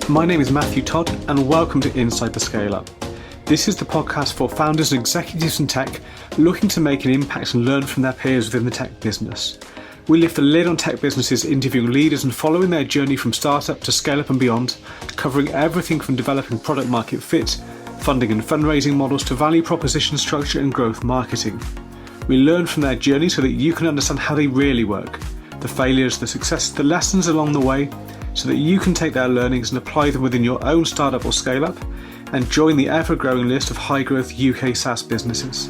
My name is Matthew Todd, and welcome to Inside the Scale Up. This is the podcast for founders and executives in tech looking to make an impact and learn from their peers within the tech business. We lift the lid on tech businesses, interviewing leaders and following their journey from startup to scale up and beyond, covering everything from developing product market fit, funding and fundraising models to value proposition structure and growth marketing. We learn from their journey so that you can understand how they really work, the failures, the successes, the lessons along the way, so that you can take their learnings and apply them within your own startup or scale up and join the ever-growing list of high-growth UK SaaS businesses.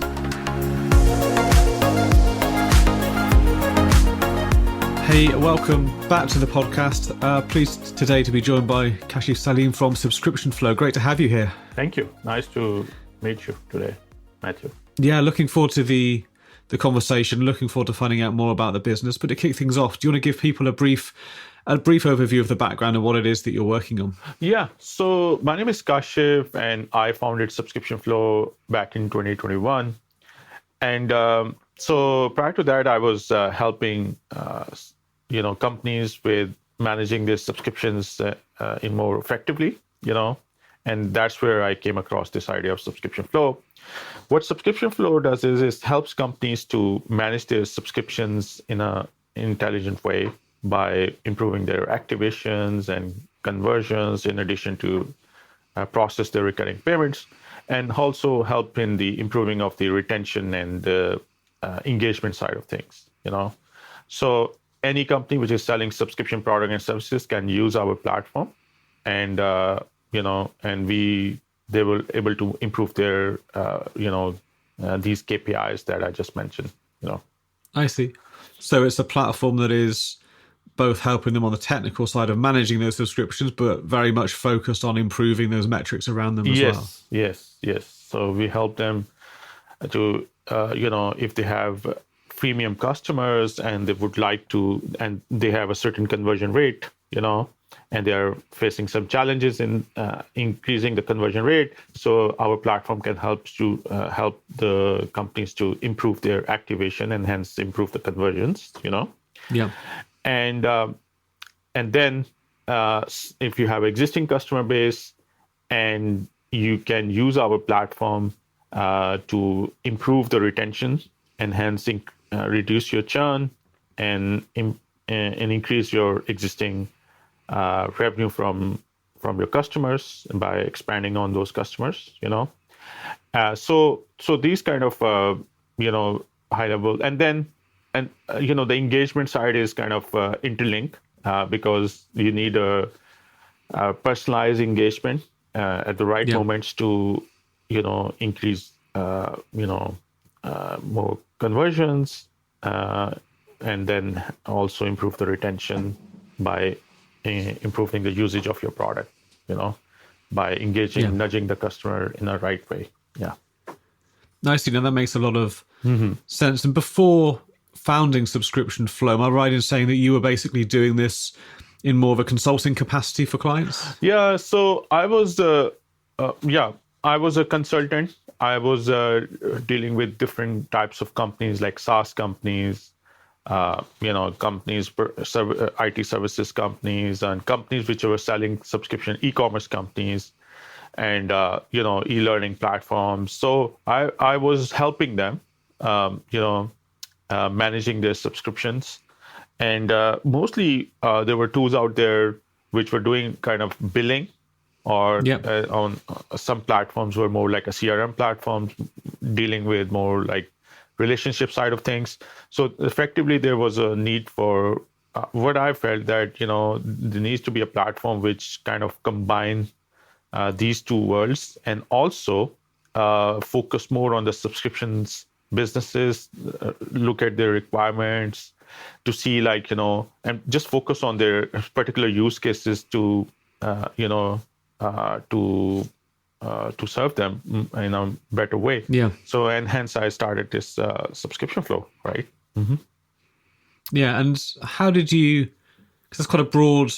Hey, welcome back to the podcast. Pleased today to be joined by Kashif Saleem from Subscription Flow. Great to have you here. Thank you. Nice to meet you today, Matthew. Yeah, looking forward to the conversation, looking forward to finding out more about the business. But to kick things off, do you want to give people a brief overview of the background and what it is that you're working on? Yeah, so my name is Kashif, and I founded Subscription Flow back in 2021. And so prior to that, I was helping companies with managing their subscriptions in more effectively, and that's where I came across this idea of Subscription Flow. What Subscription Flow does is helps companies to manage their subscriptions in an intelligent way by improving their activations and conversions, in addition to process their recurring payments, and also help in the improving of the retention and the engagement side of things. So any company which is selling subscription product and services can use our platform, and they will able to improve their these KPIs that I just mentioned. I see. So it's a platform that is both helping them on the technical side of managing those subscriptions, but very much focused on improving those metrics around them as well. Yes. So we help them to, if they have freemium customers and they would like to, and they have a certain conversion rate, and they are facing some challenges in increasing the conversion rate. So our platform can help the companies to improve their activation and hence improve the conversions. Yeah. And then if you have existing customer base, and you can use our platform to improve the retention and hence reduce your churn and increase your existing revenue from your customers by expanding on those customers. So these kind of high level, and then the engagement side is kind of interlinked because you need a personalized engagement at the right moments to increase more conversions and then also improve the retention by improving the usage of your product, by engaging, nudging the customer in the right way. Yeah. Nicely. Now that makes a lot of sense. And before founding Subscription Flow, am I right in saying that you were basically doing this in more of a consulting capacity for clients? Yeah. So I was a consultant. I was dealing with different types of companies like SaaS companies, companies, IT services companies, and companies which were selling subscription e-commerce companies, and e-learning platforms. So I was helping them, managing their subscriptions, and mostly there were tools out there which were doing kind of billing, or on some platforms were more like a CRM platform, dealing with more like relationship side of things. So effectively, there was a need for what I felt that there needs to be a platform which kind of combine these two worlds, and also focus more on the subscriptions businesses, look at their requirements to see and just focus on their particular use cases to serve them in a better way. Yeah. So, and hence I started this Subscription Flow, right? Mm-hmm. Yeah. And how did you, because it's quite a broad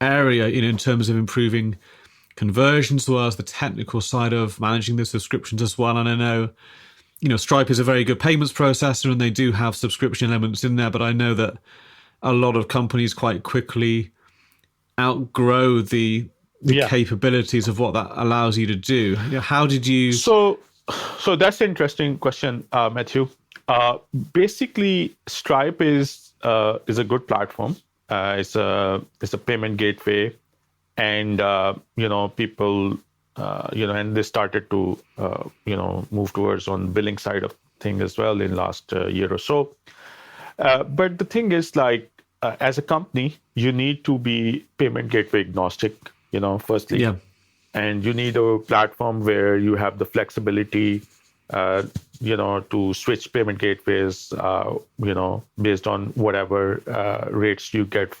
area, in terms of improving conversions, as well as the technical side of managing the subscriptions as well. And I know, Stripe is a very good payments processor and they do have subscription elements in there, but I know that a lot of companies quite quickly outgrow the the capabilities of what that allows you to do. How did you? So that's an interesting question, Matthew. Basically, Stripe is a good platform. It's a payment gateway, and people and they started to move towards on billing side of thing as well in last year or so. But the thing is, like, as a company, you need to be payment gateway agnostic, firstly. Yeah. And you need a platform where you have the flexibility, to switch payment gateways, based on whatever rates you get,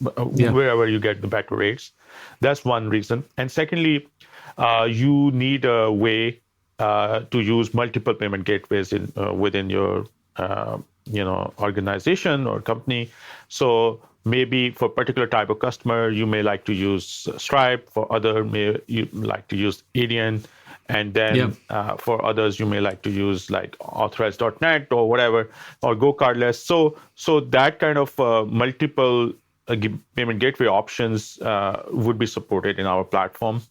wherever you get the better rates. That's one reason. And secondly, you need a way to use multiple payment gateways within your organization or company. So maybe for a particular type of customer, you may like to use Stripe. For other, you like to use Adyen. And then for others, you may like to use like authorize.net or whatever, or Go Cardless. So that kind of multiple payment gateway options would be supported in our platform.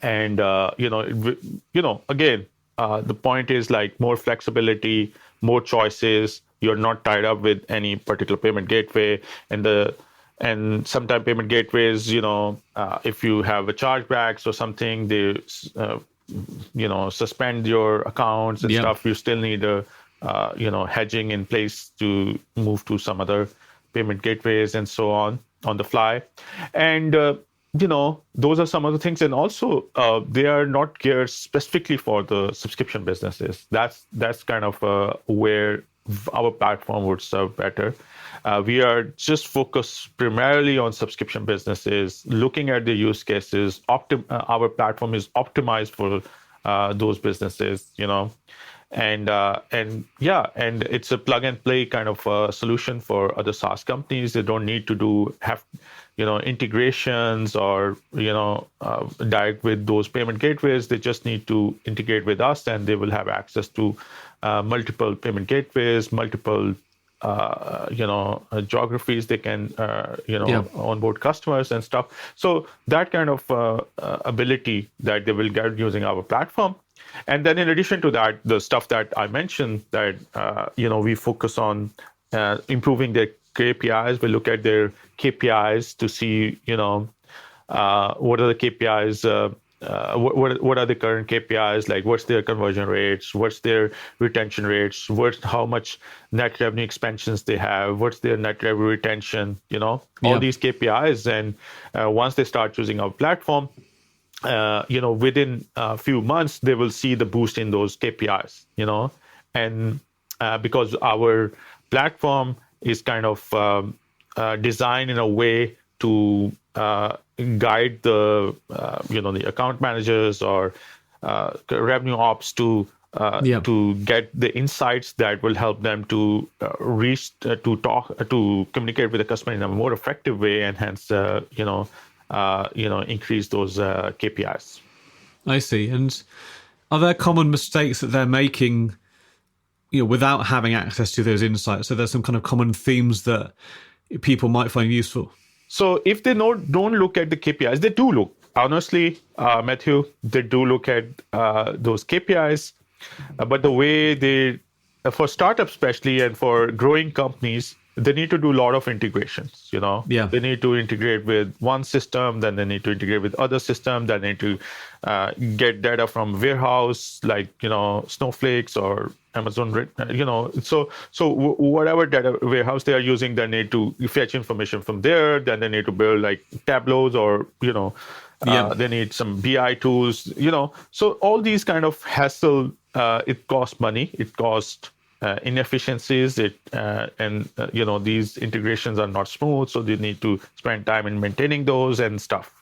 And again, the point is like more flexibility, more choices. You're not tied up with any particular payment gateway, and sometimes payment gateways, if you have a chargebacks or something, they suspend your accounts and stuff. You still need a hedging in place to move to some other payment gateways and so on the fly. And those are some of the things. And also, they are not geared specifically for the subscription businesses. That's kind of where our platform would serve better. We are just focused primarily on subscription businesses, looking at the use cases. Our platform is optimized for those businesses, and it's a plug and play kind of solution for other SaaS companies. They don't need to have integrations or direct with those payment gateways. They just need to integrate with us, and they will have access to multiple payment gateways, multiple geographies. They can onboard customers and stuff. So that kind of ability that they will get using our platform. And then in addition to that, the stuff that I mentioned, that we focus on improving their KPIs. We look at their KPIs to see what are the KPIs. What are the current KPIs? Like, what's their conversion rates? What's their retention rates? How much net revenue expansions they have? What's their net revenue retention? All these KPIs. And once they start using our platform, within a few months, they will see the boost in those KPIs, and because our platform is kind of designed in a way to guide the the account managers or revenue ops to get the insights that will help them to reach to communicate with the customer in a more effective way, and hence increase those KPIs. I see. And are there common mistakes that they're making without having access to those insights? So there's some kind of common themes that people might find useful. So if they don't look at the KPIs, they do look. Honestly, Matthew, they do look at those KPIs. But the way for startups especially, and for growing companies, they need to do a lot of integrations, They need to integrate with one system, then they need to integrate with other systems, then they need to get data from warehouse, like, Snowflakes or Amazon, So whatever data warehouse they are using, they need to fetch information from there. Then they need to build like Tableaus or, they need some BI tools, So all these kind of hassle, it costs money, it costs inefficiencies, these integrations are not smooth, so they need to spend time in maintaining those and stuff,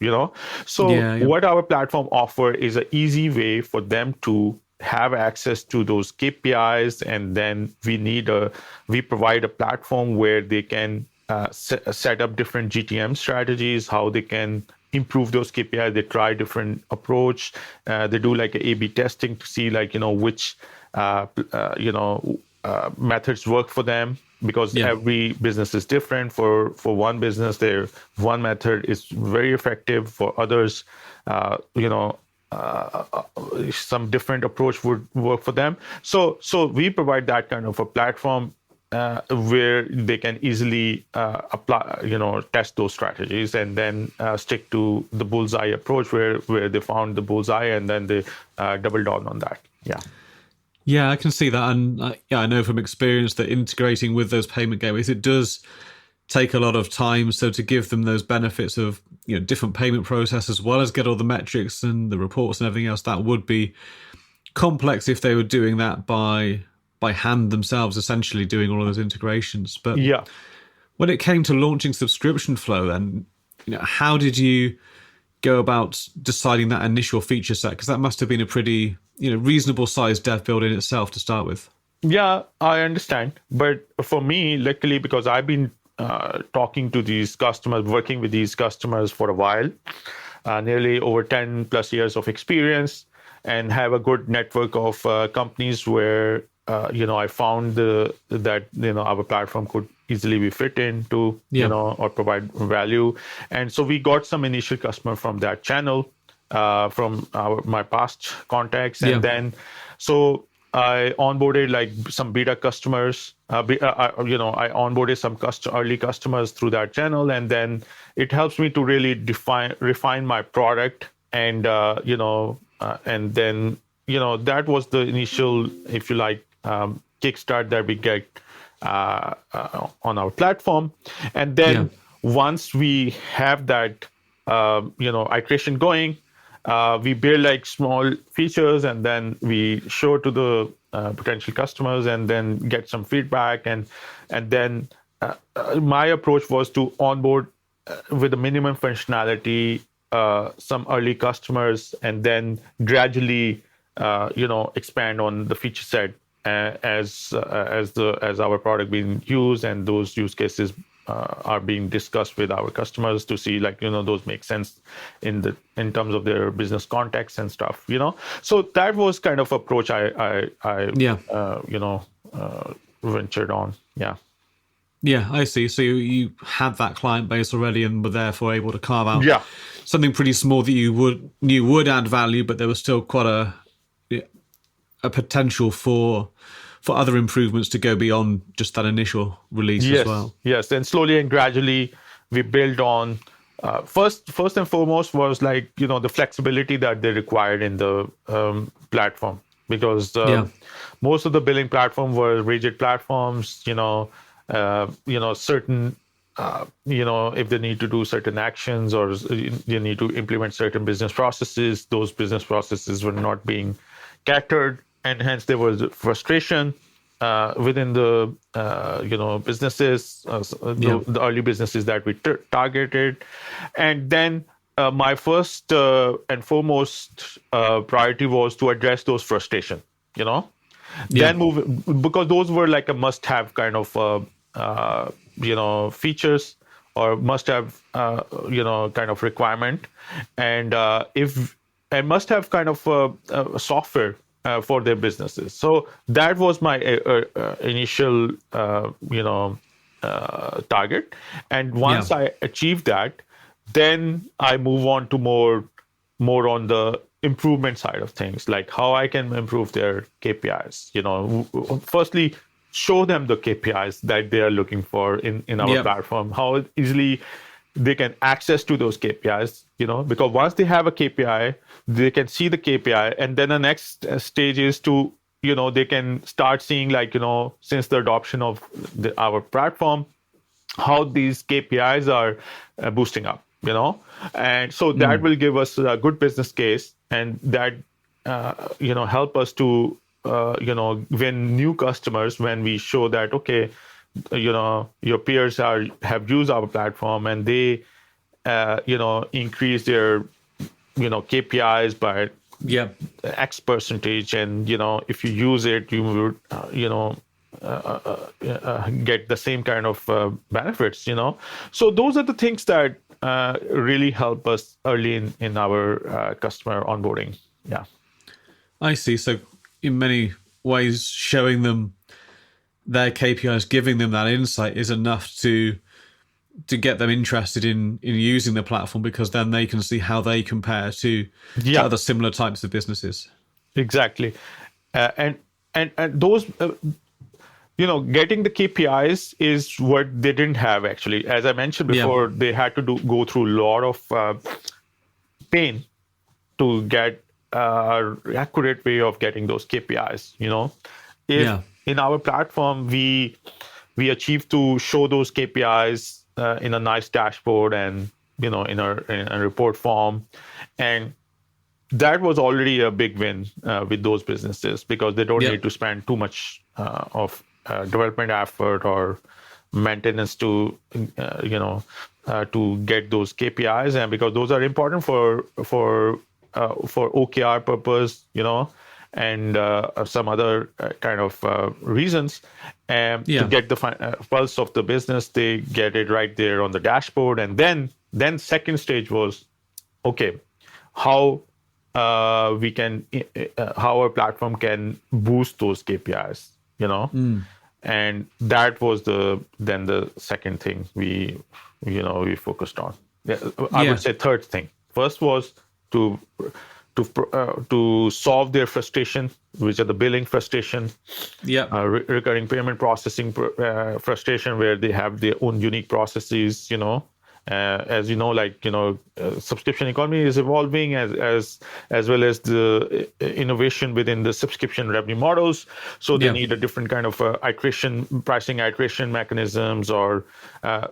So what our platform offer is an easy way for them to have access to those KPIs, and then we provide a platform where they can set up different GTM strategies, how they can improve those KPIs. They try different approach. They do like a A/B testing to see which methods work for them, because Yeah. every business is different. For one business, their one method is very effective. For others, some different approach would work for them. So we provide that kind of a platform where they can easily apply, test those strategies, and then stick to the bullseye approach where they found the bullseye, and then they double down on that. Yeah. Yeah, I can see that, and I know from experience that integrating with those payment gateways, it does take a lot of time. So to give them those benefits of different payment process, as well as get all the metrics and the reports and everything else, that would be complex if they were doing that by hand themselves, essentially doing all of those integrations. But Yeah. when it came to launching subscription flow, then how did you go about deciding that initial feature set? Because that must have been a pretty reasonable sized dev build in itself to start with. Yeah, I understand. But for me, luckily, because I've been talking to these customers, working with these customers for a while, nearly over 10 plus years of experience, and have a good network of companies where, I found that our platform could easily be fit into, or provide value. And so we got some initial customer from that channel, from my past contacts. And then, so I onboarded like some beta customers. I onboarded some early customers through that channel, and then it helps me to really refine my product, and and then that was the initial, if you like, kickstart that we get on our platform. And then once we have that iteration going, we build like small features, and then we show to the potential customers, and then get some feedback. And then my approach was to onboard with a minimum functionality some early customers, and then gradually expand on the feature set as our product being used, and those use cases are being discussed with our customers to see those make sense in terms of their business context and stuff. So that was kind of approach I ventured on. Yeah, I see. So you had that client base already, and were therefore able to carve out something pretty small that you would add value, but there was still quite a potential for other improvements to go beyond just that initial release as well. Yes, and slowly and gradually we build on. First and foremost was the flexibility that they required in the platform, because most of the billing platform were rigid platforms. Certain if they need to do certain actions, or you need to implement certain business processes, those business processes were not being catered, and hence there was frustration within the businesses, the early businesses that we targeted. And then my first and foremost priority was to address those frustration. Then move, because those were like a must-have kind of features, or must-have kind of requirement, and must-have kind of software for their businesses. So that was my initial target. And once I achieved that, then I move on to more on the improvement side of things, like how I can improve their KPIs. Firstly, show them the KPIs that they are looking for in our platform, how easily they can access to those KPIs, because once they have a KPI, they can see the KPI. And then the next stage is to, they can start seeing since the adoption of our platform, how these KPIs are boosting up, and so that will give us a good business case, and that, help us to, win new customers when we show that, okay, your peers have used our platform, and they, increase their, KPIs by X percentage, and if you use it, you would, get the same kind of benefits. So those are the things that really help us early in our customer onboarding. I see. So in many ways, showing them their KPIs giving them that insight is enough to get them interested in using the platform, because then they can see how they compare to other similar types of businesses. Exactly. And those, getting the KPIs is what they didn't have, actually. As I mentioned before, they had to go through a lot of pain to get an accurate way of getting those KPIs. In our platform, we achieved to show those KPIs in a nice dashboard and in a report form, and that was already a big win with those businesses, because they don't need to spend too much of development effort or maintenance to get those KPIs, and because those are important for OKR purpose, and some other kind of reasons. To get the pulse of the business, they get it right there on the dashboard. And then second stage was, okay, how how our platform can boost those KPIs, and that was the second thing we focused on. I would say third thing. First was to solve their frustration, which are the billing frustration, recurring payment processing frustration, where they have their own unique processes. As subscription economy is evolving, as well as the innovation within the subscription revenue models. So they need a different kind of pricing iteration mechanisms, or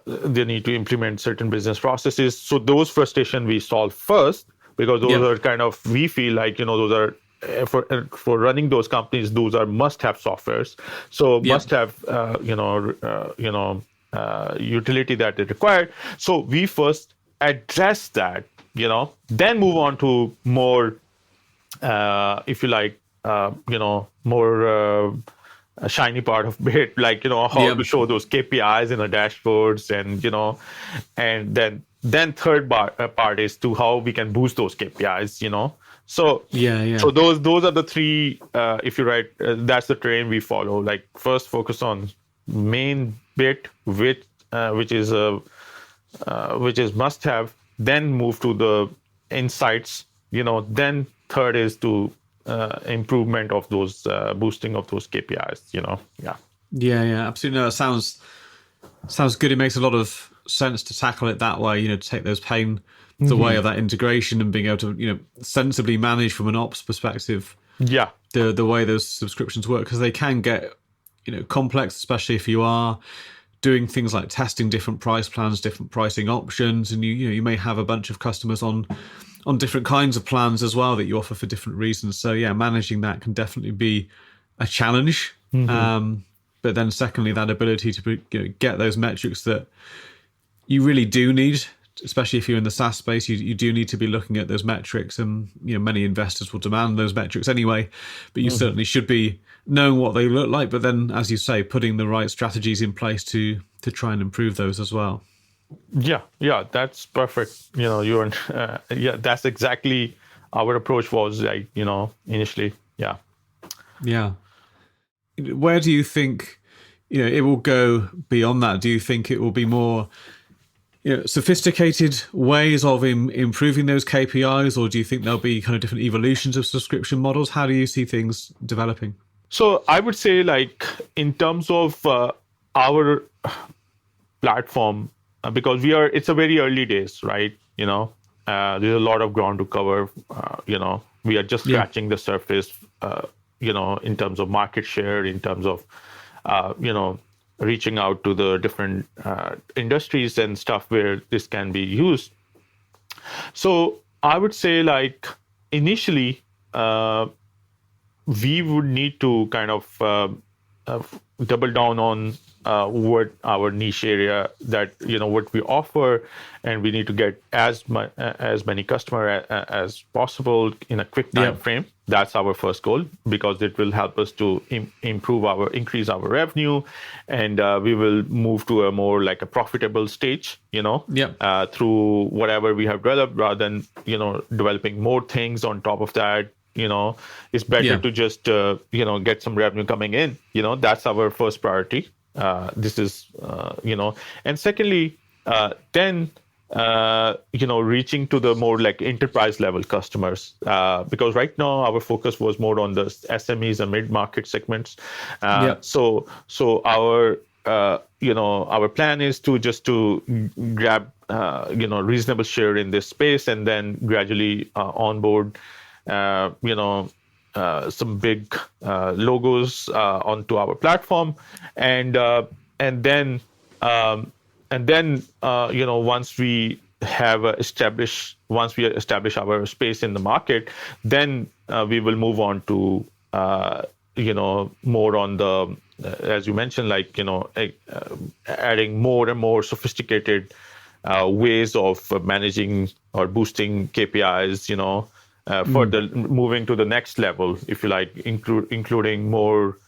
they need to implement certain business processes. So those frustration we solve first, because those are kind of, we feel like, those are for running those companies, those are must-have softwares. So must-have, utility that they require. So we first address that, then move on to more, if you like, more shiny part of it, like, how to show those KPIs in the dashboards, and then third part is to how we can boost those KPIs, So So those are the three. If you write, that's the train we follow. Like, first focus on main bit, which is must have. Then move to the insights. Then third is to improvement of those boosting of those KPIs. Yeah, absolutely. No, it sounds good. It makes a lot of sense to tackle it that way. To take those pain the way of that integration, and being able to sensibly manage from an ops perspective. The way those subscriptions work, because they can get complex, especially if you are doing things like testing different price plans, different pricing options, and you may have a bunch of customers on different kinds of plans as well that you offer for different reasons. So managing that can definitely be a challenge. But then secondly, that ability to get those metrics that you really do need, especially if you're in the SaaS space, you do need to be looking at those metrics, and many investors will demand those metrics anyway, but you certainly should be knowing what they look like, but then, as you say, putting the right strategies in place to try and improve those as well. That's perfect. That's exactly our approach was, like, initially. Where do you think it will go beyond that? Do you think it will be more sophisticated ways of improving those KPIs, or do you think there'll be kind of different evolutions of subscription models? How do you see things developing? So I would say, like, in terms of our platform, because it's a very early days, right? There's a lot of ground to cover. We are just scratching the surface, in terms of market share, in terms of, reaching out to the different industries and stuff where this can be used. So I would say, like, initially, we would need to kind of double down on what our niche area, that what we offer, and we need to get as many customers as possible in a quick time frame. That's our first goal, because it will help us to increase our revenue, and we will move to a more like a profitable stage, through whatever we have developed, rather than developing more things on top of that. it's better Yeah. to just get some revenue coming in. That's our first priority. This is and secondly, then reaching to the more like enterprise level customers, because right now our focus was more on the SMEs and mid market segments. Yeah. So our plan is to grab reasonable share in this space, and then gradually onboard some big logos onto our platform, and then once we establish our space in the market, then we will move on to more on the as you mentioned, like adding more and more sophisticated ways of managing or boosting KPIs, further moving to the next level, if you like, including more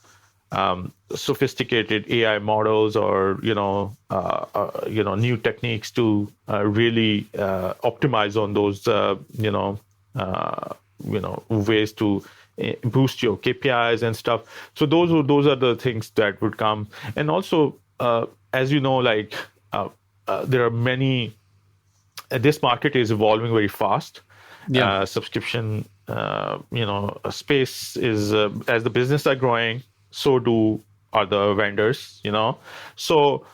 sophisticated AI models, or new techniques to really optimize on those ways to boost your KPIs and stuff. So those are the things that would come. And also, as you know, like there are many. This market is evolving very fast. Yeah. Subscription, space is as the business are growing, so do other vendors. So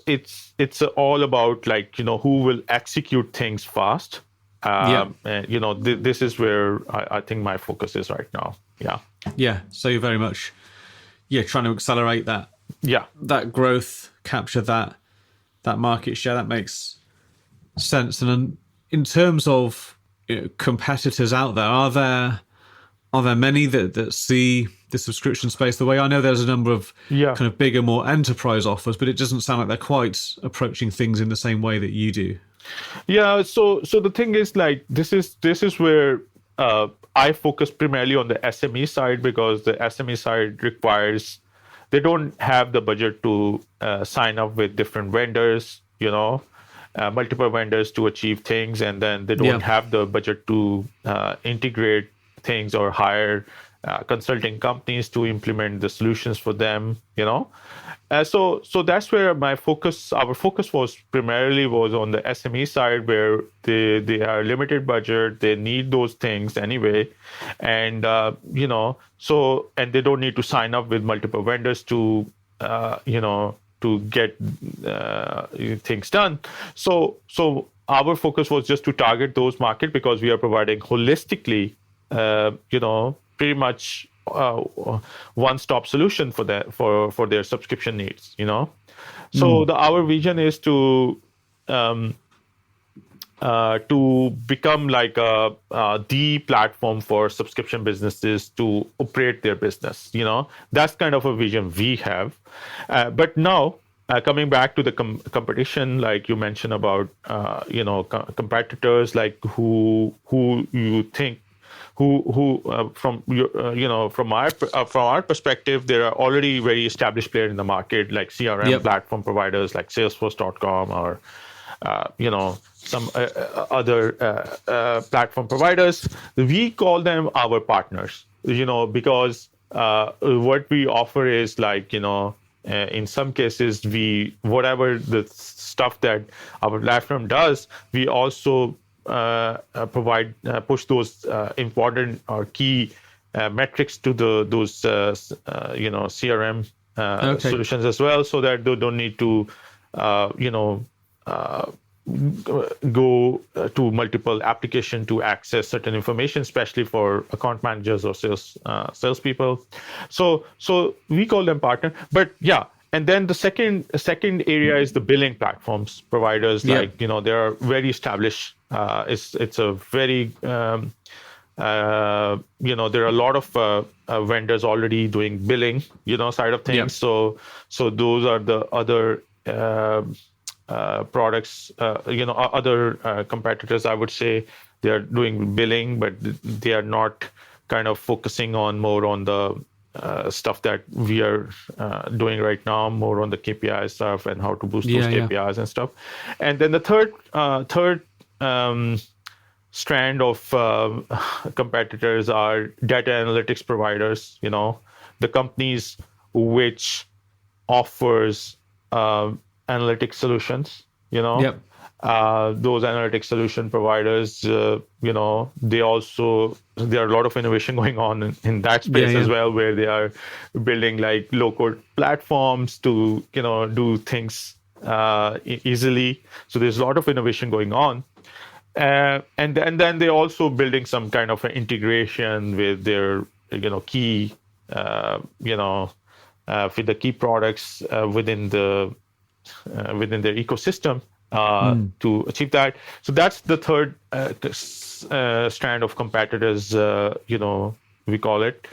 it's all about like who will execute things fast. And this is where I think my focus is right now. Yeah. So you're very much trying to accelerate that growth, capture that market share. That makes sense. And in terms of competitors out there, are there many that see the subscription space the way? I know there's a number of kind of bigger, more enterprise offers, but it doesn't sound like they're quite approaching things in the same way that you do. Yeah. So the thing is, like, this is where I focus primarily on the SME side, because the SME side requires, they don't have the budget to sign up with different vendors, multiple vendors to achieve things, and then they don't have the budget to integrate things or hire consulting companies to implement the solutions for them. So that's where our focus was primarily on the SME side, where they are limited budget, they need those things anyway, and and they don't need to sign up with multiple vendors to to get things done. So our focus was just to target those markets, because we are providing holistically, pretty much one-stop solution for their subscription needs. So our vision is to become like the platform for subscription businesses to operate their business. That's kind of a vision we have. But now, coming back to the competition, like you mentioned about, competitors, like who you think, from our perspective, there are already very established players in the market, like CRM platform providers like Salesforce.com, or some other platform providers. We call them our partners, because what we offer is like, in some cases, whatever the stuff that our platform does, we also push those important or key metrics to those CRM solutions as well, so that they don't need to go to multiple applications to access certain information, especially for account managers or salespeople. So we call them partner. But and then the second area is the billing platforms providers. Like they are very established. It's a very there are a lot of vendors already doing billing side of things. So those are the other products, other competitors, I would say. They are doing billing, but they are not kind of focusing more on the stuff that we are doing right now, more on the KPI stuff and how to boost those KPIs and stuff. And then the third strand of competitors are data analytics providers, the companies which offers analytics solutions, Yep. those analytics solution providers, there are a lot of innovation going on in that space as well, where they are building like low code platforms to, do things easily. So there's a lot of innovation going on. And then they're also building some kind of an integration with their, key, with the key products within their ecosystem to achieve that. So that's the third strand of competitors, we call it.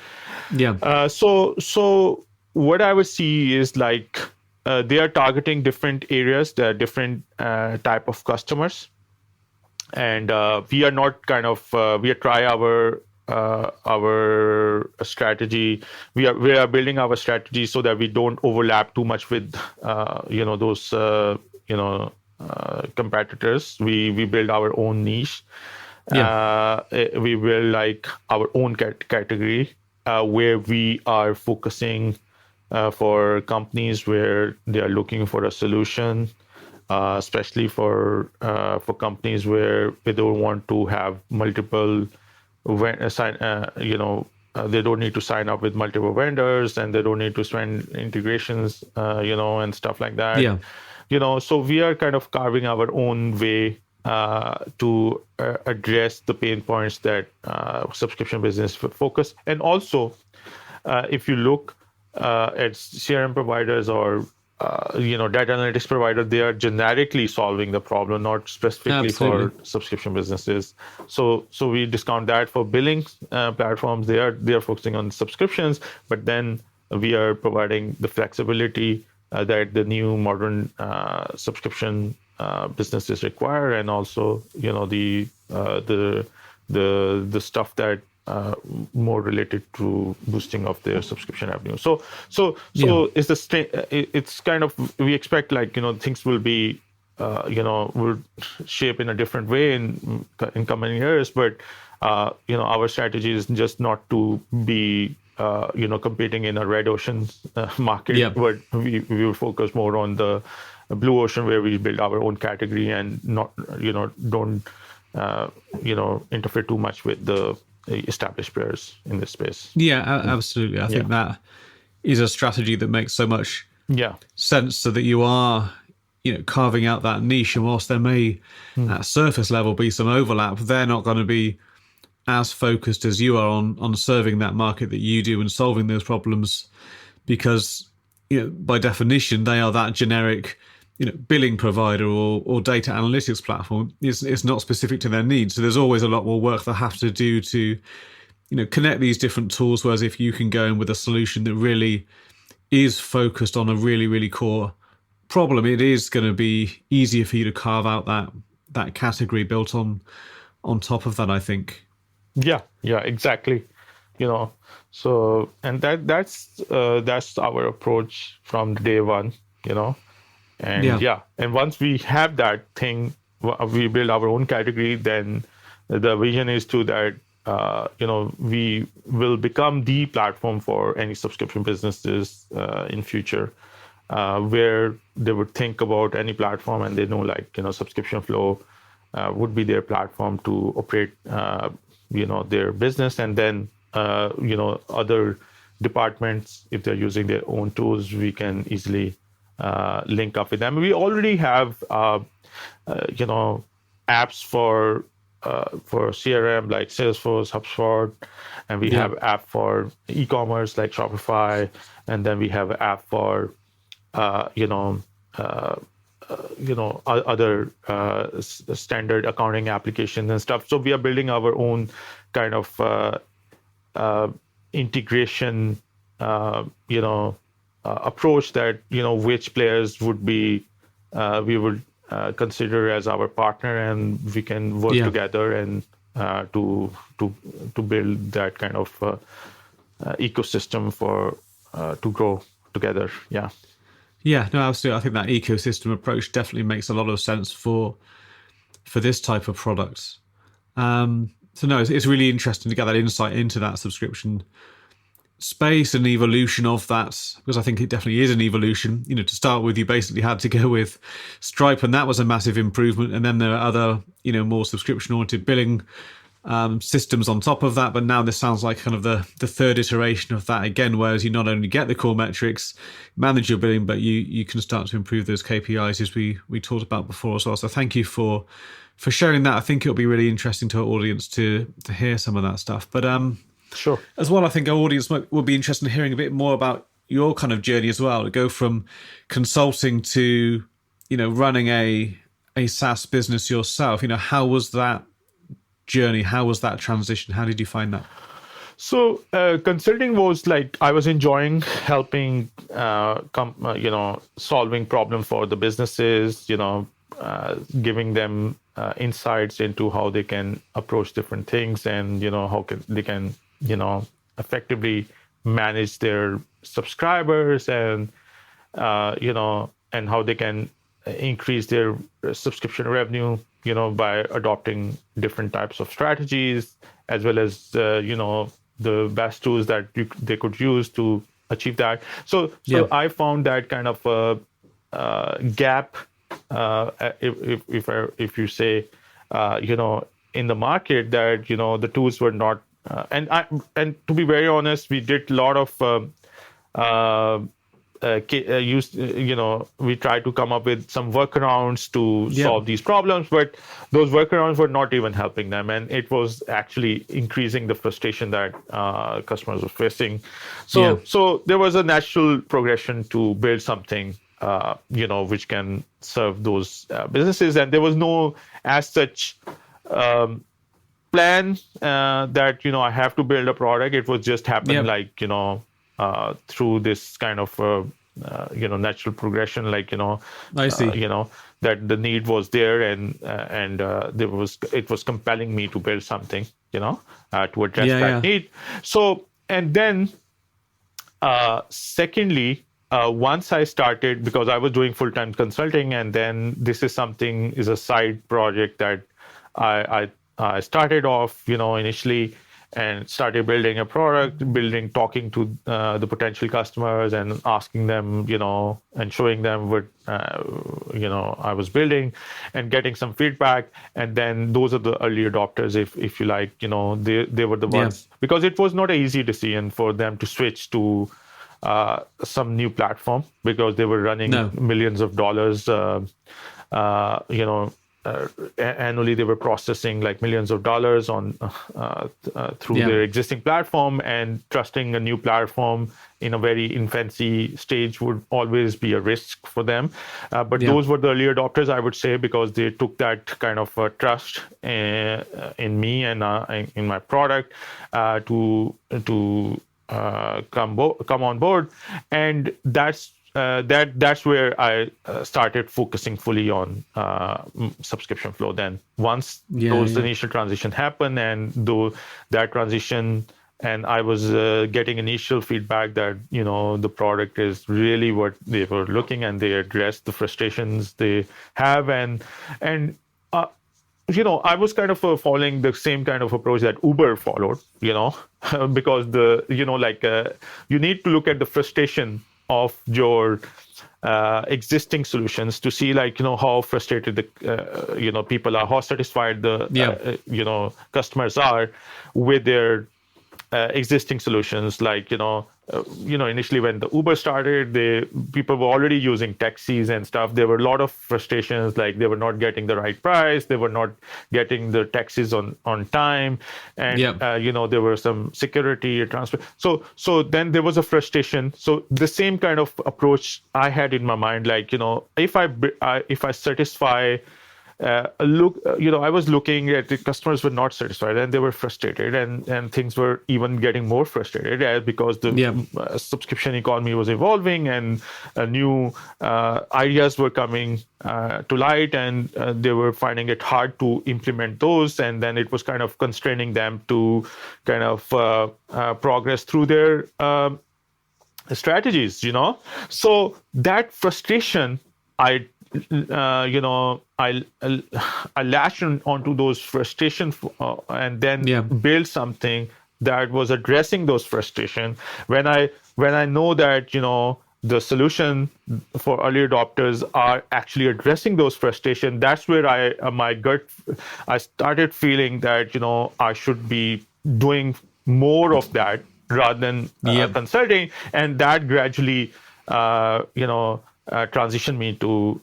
Yeah. So what I would see is like they are targeting different areas. There are different type of customers. And we are not we try our strategy. We are building our strategy so that we don't overlap too much with those competitors. We build our own niche. We build like our own category where we are focusing for companies where they are looking for a solution. Especially for companies where they don't want to have multiple, they don't need to sign up with multiple vendors, and they don't need to spend integrations, and stuff like that. So we are kind of carving our own way to address the pain points that subscription business focus. And also, if you look at CRM providers or data analytics provider, they are generically solving the problem, not specifically for subscription businesses. So we discount that for billing platforms. They are focusing on subscriptions, but then we are providing the flexibility that the new modern subscription businesses require, and also the stuff that more related to boosting of their subscription revenue. So it's kind of, we expect like things will be will shape in a different way in coming years, but our strategy is just not to be competing in a red ocean market, but we will focus more on the blue ocean, where we build our own category and not don't interfere too much with the established players in this space. Absolutely. I think that is a strategy that makes so much sense, so that you are carving out that niche, and whilst there may at surface level be some overlap, they're not going to be as focused as you are on serving that market that you do and solving those problems, because by definition they are that generic billing provider or data analytics platform. It's not specific to their needs. So there's always a lot more work they have to do to, connect these different tools. Whereas if you can go in with a solution that really is focused on a really, really core problem, it is going to be easier for you to carve out that category built on top of that, I think. Yeah, exactly. So, and that's our approach from day one, And and once we have that thing, we build our own category, then the vision is to that, we will become the platform for any subscription businesses in future, where they would think about any platform and they know subscription flow would be their platform to operate, their business. And then, other departments, if they're using their own tools, we can easily link up with them. We already have, apps for CRM like Salesforce, HubSpot, and we have app for e-commerce like Shopify, and then we have an app for, other standard accounting applications and stuff. So we are building our own kind of integration, approach that which players would be we would consider as our partner, and we can work together and to build that kind of ecosystem for to grow together. No, absolutely. I think that ecosystem approach definitely makes a lot of sense for this type of product. So no, it's really interesting to get that insight into that subscription space and evolution of that, because I think it definitely is an evolution. To start with, you basically had to go with Stripe, and that was a massive improvement. And then there are other, more subscription-oriented billing systems on top of that. But now this sounds like kind of the third iteration of that again, whereas you not only get the core metrics, manage your billing, but you can start to improve those KPIs as we talked about before as well. So thank you for sharing that. I think it'll be really interesting to our audience to hear some of that stuff. But Sure. as well, I think our audience would be interested in hearing a bit more about your kind of journey as well, to go from consulting to, running a SaaS business yourself. How was that journey? How was that transition? How did you find that? So consulting was like, I was enjoying helping, solving problems for the businesses, giving them insights into how they can approach different things, and how they can effectively manage their subscribers, and and how they can increase their subscription revenue, by adopting different types of strategies, as well as the best tools that they could use to achieve that. So I found that kind of gap, if you say, in the market, that the tools were not. And to be very honest, we did a lot of we tried to come up with some workarounds to solve these problems, but those workarounds were not even helping them, and it was actually increasing the frustration that customers were facing. So there was a natural progression to build something which can serve those businesses, and there was no as such plan that I have to build a product. It was just happening through this kind of natural progression, I see. That the need was there, and it was compelling me to build something to address that need. So, and then secondly, once I started, because I was doing full-time consulting, and then this is a side project that I started off, initially, and started building a product, talking to the potential customers and asking them, and showing them what, I was building, and getting some feedback. And then those are the early adopters, if you like, they were the ones, because it was not an easy decision for them to switch to some new platform, because they were running millions of dollars, annually. They were processing like millions of dollars on through their existing platform, and trusting a new platform in a very infancy stage would always be a risk for them. But those were the early adopters, I would say, because they took that kind of trust in me and in my product to come on board, and that's where I started focusing fully on subscription flow. Then once those initial transition happened, and though that transition, and I was getting initial feedback that the product is really what they were looking, and they addressed the frustrations they have, and I was kind of following the same kind of approach that Uber followed, because you need to look at the frustration of your existing solutions to see how frustrated the people are, how satisfied the customers are with their existing solutions. Initially when the Uber started, people were already using taxis and stuff. There were a lot of frustrations, like they were not getting the right price, they were not getting the taxis on time, and there were some security transfer. So then there was a frustration. So the same kind of approach I had in my mind, if I satisfy I was looking at the customers were not satisfied, and they were frustrated, and things were even getting more frustrated because the subscription economy was evolving, and new ideas were coming to light, and they were finding it hard to implement those, and then it was kind of constraining them to kind of progress through their strategies. So that frustration, I I latched onto those frustrations and then Yeah. build something that was addressing those frustration. When I know that the solution for early adopters are actually addressing those frustration, that's where I started feeling that I should be doing more of that rather than Yep. consulting, and that gradually transitioned me to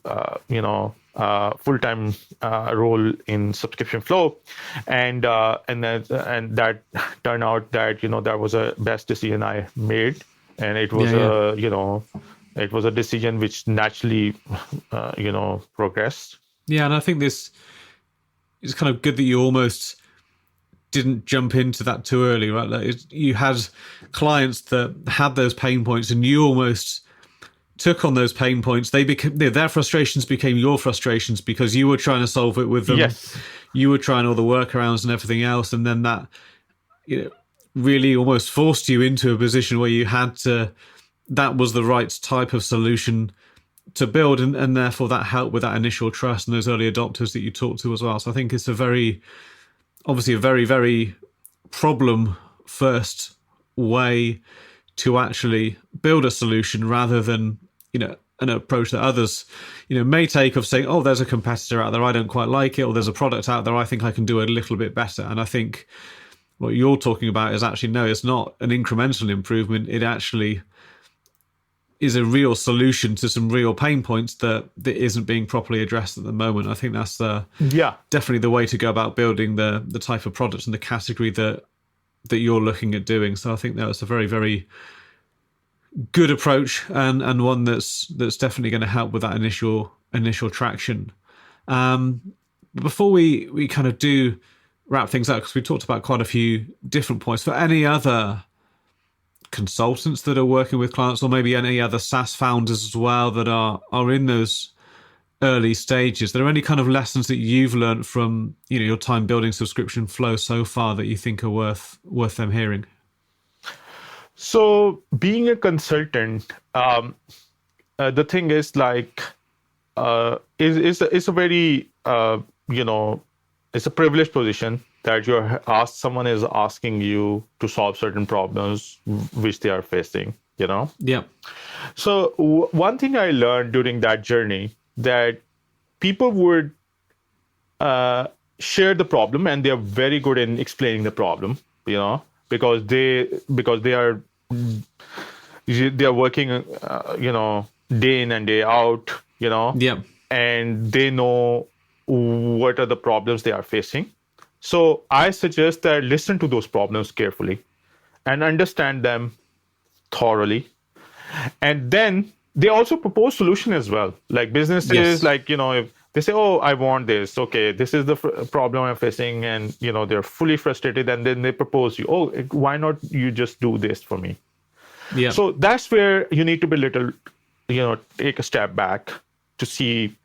full-time role in subscription flow, and that turned out that that was a best decision I made, and it was Yeah. it was a decision which naturally progressed. Yeah, and I think this is kind of good that you almost didn't jump into that too early, right? Like you had clients that had those pain points, and you almost took on those pain points. Their frustrations became your frustrations because you were trying to solve it with them. Yes. You were trying all the workarounds and everything else, and then that really almost forced you into a position where you had to. That was the right type of solution to build, and therefore that helped with that initial trust and those early adopters that you talked to as well. So I think it's obviously a very, very problem first way to actually build a solution rather than an approach that others may take of saying, oh, there's a competitor out there, I don't quite like it, or there's a product out there, I think I can do a little bit better. And I think what you're talking about is actually, no, it's not an incremental improvement, it actually is a real solution to some real pain points that isn't being properly addressed at the moment. I think that's definitely the way to go about building the type of product and the category that you're looking at doing. So I think that's a very, very good approach, and one that's definitely going to help with that initial traction. Before we kind of do wrap things up, because we talked about quite a few different points, for any other consultants that are working with clients, or maybe any other SaaS founders as well that are in those early stages, there are any kind of lessons that you've learned from your time building subscription flow so far that you think are worth them hearing? So being a consultant, the thing is like is a very it's a privileged position that someone is asking you to solve certain problems which they are facing. Yeah. So one thing I learned during that journey, that people would share the problem, and they are very good in explaining the problem, because they are working day in and day out, Yeah. and they know what are the problems they are facing. So I suggest that listen to those problems carefully and understand them thoroughly. And then they also propose solution as well. Like businesses, Yes. if they say, oh, I want this. Okay, this is the problem I'm facing. And, they're fully frustrated. And then they propose you, oh, why not you just do this for me? Yeah. So that's where you need to be take a step back to see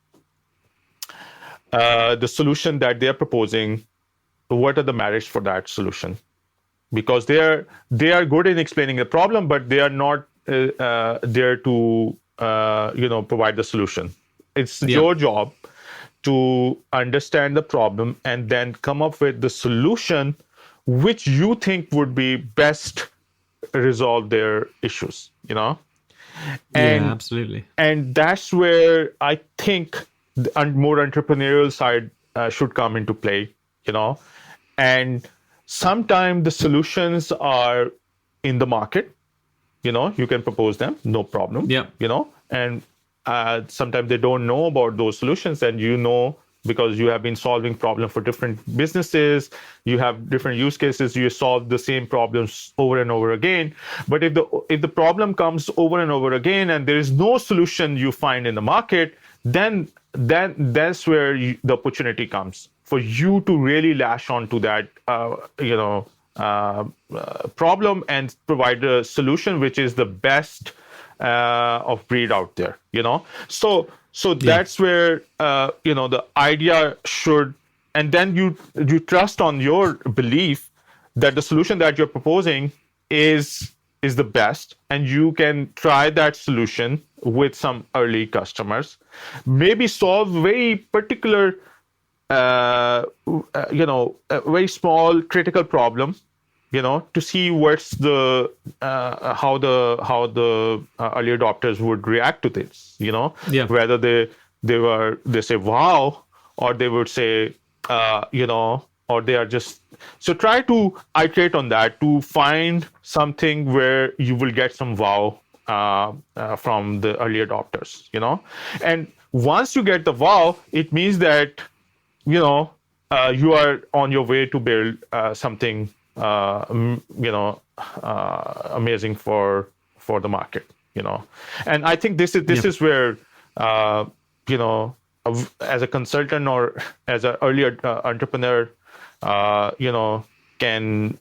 the solution that they're proposing. What are the merits for that solution? Because they are good in explaining the problem, but they are not there to provide the solution. It's your job to understand the problem and then come up with the solution which you think would be best resolve their issues. And, yeah, absolutely. And that's where I think the more entrepreneurial side should come into play. And sometimes the solutions are in the market. You can propose them, no problem. Yeah. And sometimes they don't know about those solutions, and because you have been solving problems for different businesses, you have different use cases, you solve the same problems over and over again. But if the problem comes over and over again and there is no solution you find in the market, then that's where the opportunity comes for you to really lash onto that problem and provide a solution which is the best of breed out there. So that's where the idea should, and then you trust on your belief that the solution that you're proposing is is the best, and you can try that solution with some early customers, maybe solve very particular a very small critical problem, to see what's the how the early adopters would react to this, Yeah. whether they say wow, or they would say or they are just, so try to iterate on that to find something where you will get some wow from the early adopters, and once you get the wow, it means that you are on your way to build something amazing for the market, and I think this is where as a consultant or as an early entrepreneur can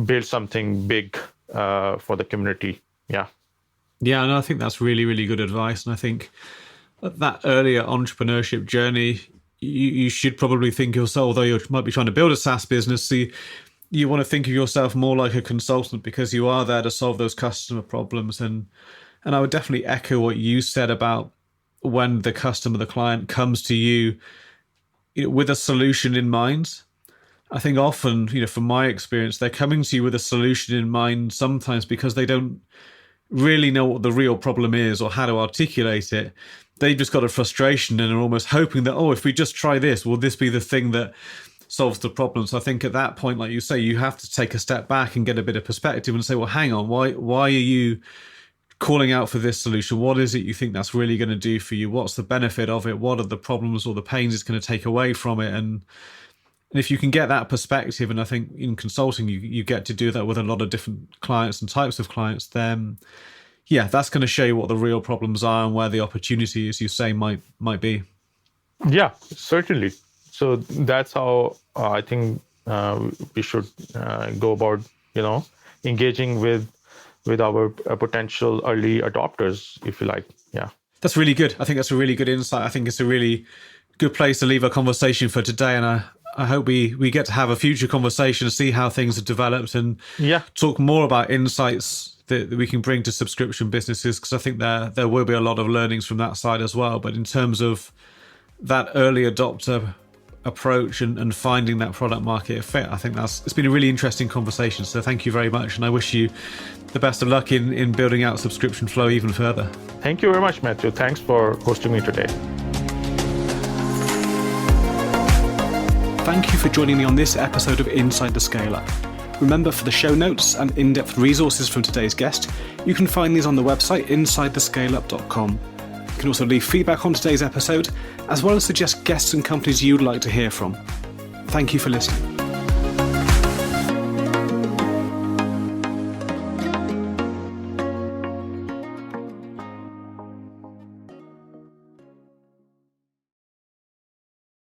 build something big for the community. And I think that's really, really good advice. And I think that earlier entrepreneurship journey, you should probably think yourself, although you might be trying to build a SaaS business, you want to think of yourself more like a consultant, because you are there to solve those customer problems. And I would definitely echo what you said about when the customer, the client, comes to you with a solution in mind. I think often, from my experience, they're coming to you with a solution in mind sometimes because they don't really know what the real problem is or how to articulate it. They've just got a frustration and are almost hoping that, if we just try this, will this be the thing that solves the problem? So I think at that point, like you say, you have to take a step back and get a bit of perspective and say, well, hang on, why are you calling out for this solution? What is it you think that's really going to do for you? What's the benefit of it? What are the problems or the pains it's going to take away from it? And if you can get that perspective, and I think in consulting, you get to do that with a lot of different clients and types of clients, then that's going to show you what the real problems are and where the opportunity, as you say, might be. Yeah, certainly. So that's how I think we should go about, engaging with our potential early adopters, if you like. Yeah. That's really good. I think that's a really good insight. I think it's a really good place to leave our conversation for today. And I hope we get to have a future conversation to see how things have developed and talk more about insights that we can bring to subscription businesses, because I think there will be a lot of learnings from that side as well. But in terms of that early adopter approach and finding that product market fit, I think it's been a really interesting conversation. So thank you very much, and I wish you the best of luck in building out Subscription Flow even further. Thank you very much, Matthew. Thanks for hosting me today. Thank you for joining me on this episode of Inside the Scale Up. Remember, for the show notes and in-depth resources from today's guest, you can find these on the website insidethescaleup.com. You can also leave feedback on today's episode, as well as suggest guests and companies you'd like to hear from. Thank you for listening.